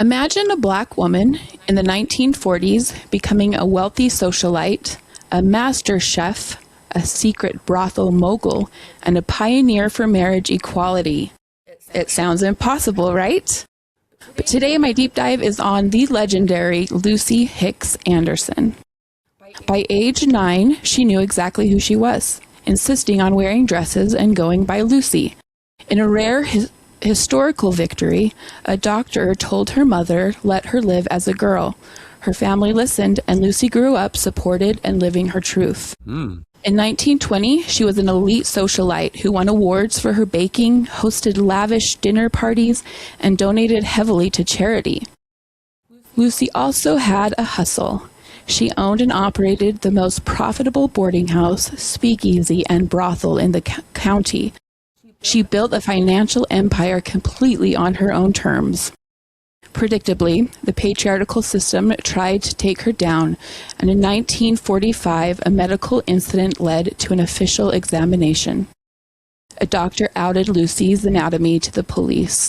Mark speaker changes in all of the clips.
Speaker 1: Imagine a Black woman in the 1940s becoming a wealthy socialite, a master chef, a secret brothel mogul, and a pioneer for marriage equality. It sounds impossible, right? But today my deep dive is on the legendary Lucy Hicks Anderson. By age 9, she knew exactly who she was, insisting on wearing dresses and going by Lucy. In a rare historical victory, a doctor told her mother let her live as a girl. Her family listened, and Lucy grew up supported and living her truth. In 1920, she was an elite socialite who won awards for her baking, hosted lavish dinner parties, and donated heavily to charity. Lucy also had a hustle. She owned and operated the most profitable boarding house, speakeasy, and brothel in the county. She built a financial empire completely on her own terms. Predictably, the patriarchal system tried to take her down, and in 1945, a medical incident led to an official examination. A doctor outed Lucy's anatomy to the police.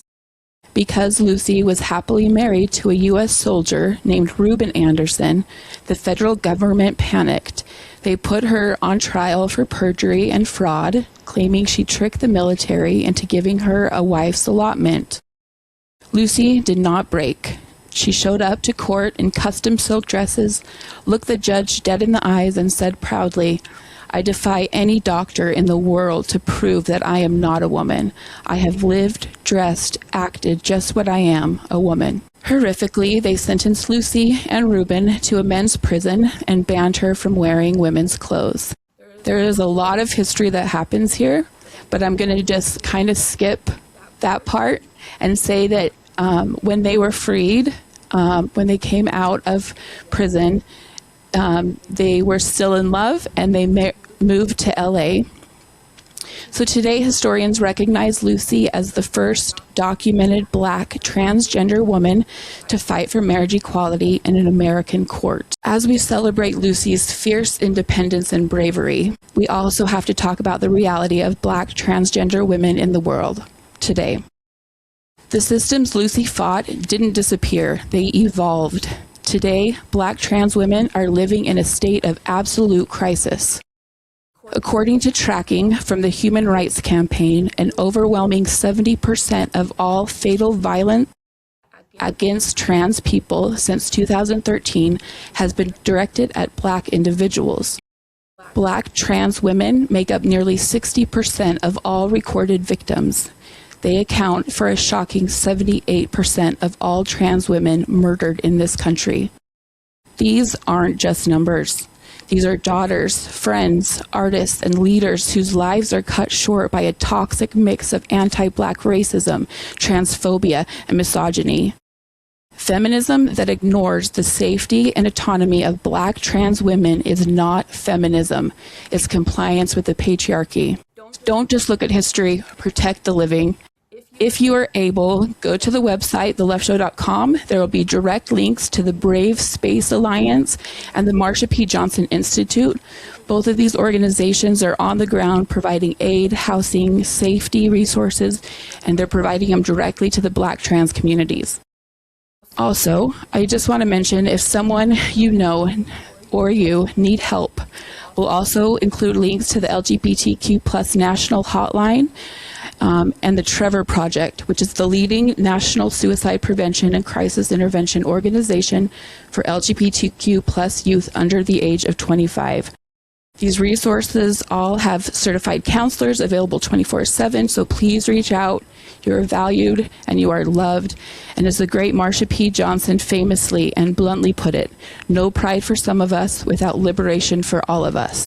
Speaker 1: Because Lucy was happily married to a U.S. soldier named Reuben Anderson, the federal government panicked. They put her on trial for perjury and fraud, claiming she tricked the military into giving her a wife's allotment. Lucy did not break. She showed up to court in custom silk dresses, looked the judge dead in the eyes, and said proudly, "I defy any doctor in the world to prove that I am not a woman. I have lived, dressed, acted just what I am, a woman." Horrifically, they sentenced Lucy and Reuben to a men's prison and banned her from wearing women's clothes. There is a lot of history that happens here, but I'm going to just kind of skip that part and say that when they were freed, when they came out of prison, they were still in love, and they moved to LA. So today, historians recognize Lucy as the first documented Black transgender woman to fight for marriage equality in an American court. As we celebrate Lucy's fierce independence and bravery, we also have to talk about the reality of Black transgender women in the world today. The systems Lucy fought didn't disappear, they evolved. Today, Black trans women are living in a state of absolute crisis. According to tracking from the Human Rights Campaign, an overwhelming 70% of all fatal violence against trans people since 2013 has been directed at Black individuals. Black trans women make up nearly 60% of all recorded victims. They account for a shocking 78% of all trans women murdered in this country. These aren't just numbers. These are daughters, friends, artists, and leaders whose lives are cut short by a toxic mix of anti-Black racism, transphobia, and misogyny. Feminism that ignores the safety and autonomy of Black trans women is not feminism. It's compliance with the patriarchy. Don't just look at history, protect the living. If you are able, go to the website, theleftshow.com. There will be direct links to the Brave Space Alliance and the Marsha P. Johnson Institute. Both of these organizations are on the ground providing aid, housing, safety resources, and they're providing them directly to the Black trans communities. Also, I just want to mention, if someone you know or you need help, we'll also include links to the LGBTQ+ national hotline and the Trevor Project, which is the leading national suicide prevention and crisis intervention organization for LGBTQ+ youth under the age of 25. These resources all have certified counselors available 24/7, so please reach out. You are valued and you are loved. And as the great Marsha P. Johnson famously and bluntly put it, no pride for some of us without liberation for all of us.